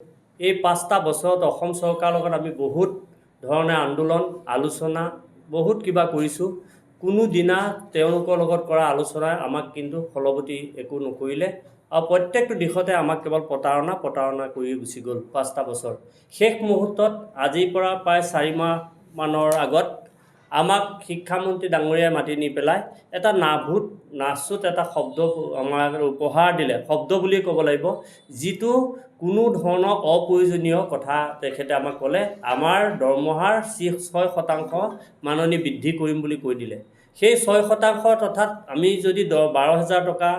এই 5টা বছৰত অসম চৰকাৰৰ লগত আমি বহুত ধৰণে আন্দোলন আলোচনা বহুত কিবা কৰিছোঁ। কোনো দিনা তেওঁলোকৰ লগত কৰা আলোচনাই আমাক কিন্তু ফলৱতী একো নকৰিলে আৰু প্ৰত্যেকটো দিশতে আমাক কেৱল প্ৰতাৰণা কৰি গুচি গ'ল 5টা বছৰ। শেষ মুহূৰ্তত আজিৰ পৰা প্ৰায় 4 মাহমানৰ আগত আমাক শিক্ষামন্ত্ৰী ডাঙৰীয়াই মাতি নি পেলাই এটা নাচুত এটা শব্দ আমাৰ উপহাৰ দিলে, শব্দ বুলিয়ে ক'ব লাগিব, যিটো কোনো ধৰণৰ অপ্ৰয়োজনীয় কথা তেখেতে আমাক ক'লে। আমাৰ দৰমহাৰ 6% মাননি বৃদ্ধি কৰিম বুলি কৈ দিলে। সেই 6% অৰ্থাৎ আমি যদি 12,000 টকা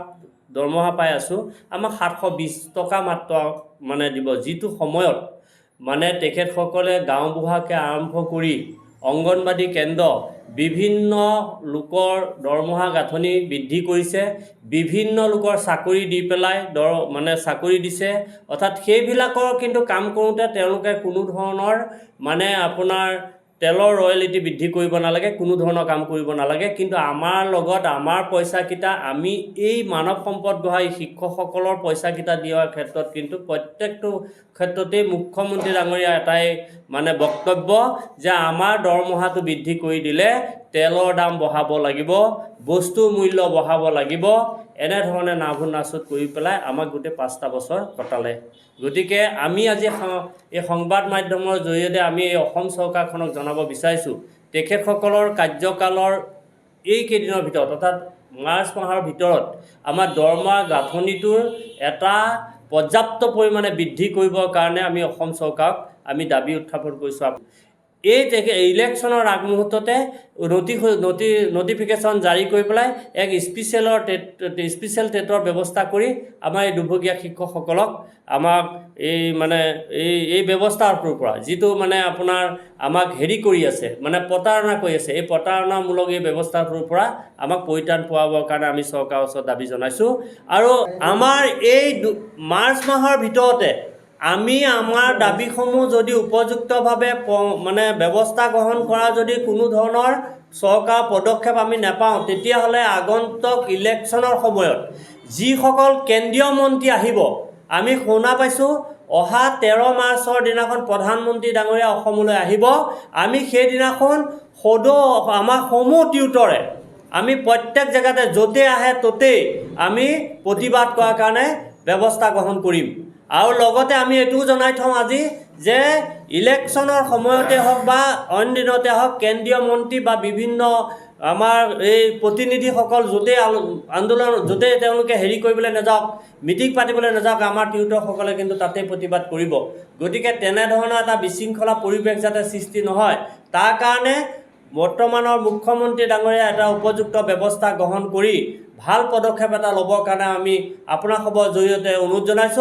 দৰমহা পাই আছোঁ, আমাক 720 টকা মাত্ৰ মানে দিব, যিটো সময়ত মানে তেখেতসকলে গাঁওবুঢ়াকে আৰম্ভ কৰি অংগনবাদী কেন্দ্ৰ বিভিন্ন লোকৰ দৰমহা গাঁথনি বৃদ্ধি কৰিছে, বিভিন্ন লোকৰ চাকৰি দি পেলাই মানে চাকৰি দিছে। অৰ্থাৎ সেইবিলাকৰ কিন্তু কাম কৰোঁতে তেওঁলোকে কোনো ধৰণৰ মানে আপোনাৰ তেলৰ ৰয়েলিটি বৃদ্ধি কৰিব নালাগে, কোনো ধৰণৰ কাম কৰিব নালাগে। কিন্তু আমাৰ লগত আমাৰ পইচাকেইটা আমি এই মানৱ সম্পদ গঢ়া শিক্ষকসকলৰ পইচাকেইটা দিয়াৰ ক্ষেত্ৰত কিন্তু প্ৰত্যেকটো ক্ষেত্ৰতেই মুখ্যমন্ত্ৰী ডাঙৰীয়া এটাই মানে বক্তব্য যে আমাৰ দৰমহাটো বৃদ্ধি কৰি দিলে তেলৰ দাম বঢ়াব লাগিব, বস্তুৰ মূল্য বঢ়াব লাগিব, এনেধৰণে নাচুত কৰি পেলাই আমাক গোটেই 5টা বছৰ কটালে। গতিকে আমি আজি এই সংবাদ মাধ্যমৰ জৰিয়তে আমি এই অসম চৰকাৰখনক জনাব বিচাৰিছোঁ, তেখেতসকলৰ কাৰ্যকালৰ এইকেইদিনৰ ভিতৰত অৰ্থাৎ মাৰ্চ মাহৰ ভিতৰত আমাৰ দৰমহা গাঁথনিটোৰ এটা পৰ্যাপ্ত পৰিমাণে বৃদ্ধি কৰিবৰ কাৰণে আমি অসম চৰকাৰক আমি দাবী উত্থাপন কৰিছোঁ। এই ইলেকশ্যনৰ আগমুহূৰ্ততে নটিফিকেশ্যন জাৰি কৰি পেলাই এক স্পেচিয়েল টেটৰ ব্যৱস্থা কৰি আমাৰ এই দুৰ্ভগীয়া শিক্ষকসকলক আমাক এই ব্যৱস্থাটোৰ পৰা যিটো মানে আপোনাৰ আমাক হেৰি কৰি আছে, মানে প্ৰতাৰণা কৰি আছে, এই প্ৰতাৰণামূলক এই ব্যৱস্থাটোৰ পৰা আমাক পৰিত্ৰাণ পোৱাবৰ কাৰণে আমি চৰকাৰৰ ওচৰত দাবী জনাইছোঁ। আৰু আমাৰ এই মাৰ্চ মাহৰ ভিতৰতে আমি আমাৰ দাবীসমূহ যদি উপযুক্তভাৱে মানে ব্যৱস্থা গ্ৰহণ কৰা যদি কোনো ধৰণৰ চৰকাৰ পদক্ষেপ আমি নাপাওঁ, তেতিয়াহ'লে আগন্তুক ইলেকশ্যনৰ সময়ত যিসকল কেন্দ্ৰীয় মন্ত্ৰী আহিব, আমি শুনা পাইছোঁ অহা 13 মাৰ্চৰ দিনাখন প্ৰধানমন্ত্ৰী ডাঙৰীয়া অসমলৈ আহিব, আমি সেইদিনাখন আমাৰ সমূহ টিউটৰে আমি প্ৰত্যেক জেগাতে য'তে আহে ত'তেই আমি প্ৰতিবাদ কৰাৰ কাৰণে ব্যৱস্থা গ্ৰহণ কৰিম। আৰু লগতে আমি এইটোও জনাই থওঁ আজি যে ইলেকশ্যনৰ সময়তে হওক বা অইন দিনতে হওক কেন্দ্ৰীয় মন্ত্ৰী বা বিভিন্ন আমাৰ এই প্ৰতিনিধিসকল য'তেই তেওঁলোকে হেৰি কৰিবলৈ নাযাওক, মিটিং পাতিবলৈ নাযাওক, আমাৰ টিউটৰসকলে কিন্তু তাতেই প্ৰতিবাদ কৰিব। গতিকে তেনেধৰণৰ এটা বিশৃংখলা পৰিৱেশ যাতে সৃষ্টি নহয়, তাৰ কাৰণে বৰ্তমানৰ মুখ্যমন্ত্ৰী ডাঙৰীয়া এটা উপযুক্ত ব্যৱস্থা গ্ৰহণ কৰি ভাল পদক্ষেপ এটা ল'বৰ কাৰণে আমি আপোনাসৱৰ জৰিয়তে অনুৰোধ জনাইছোঁ।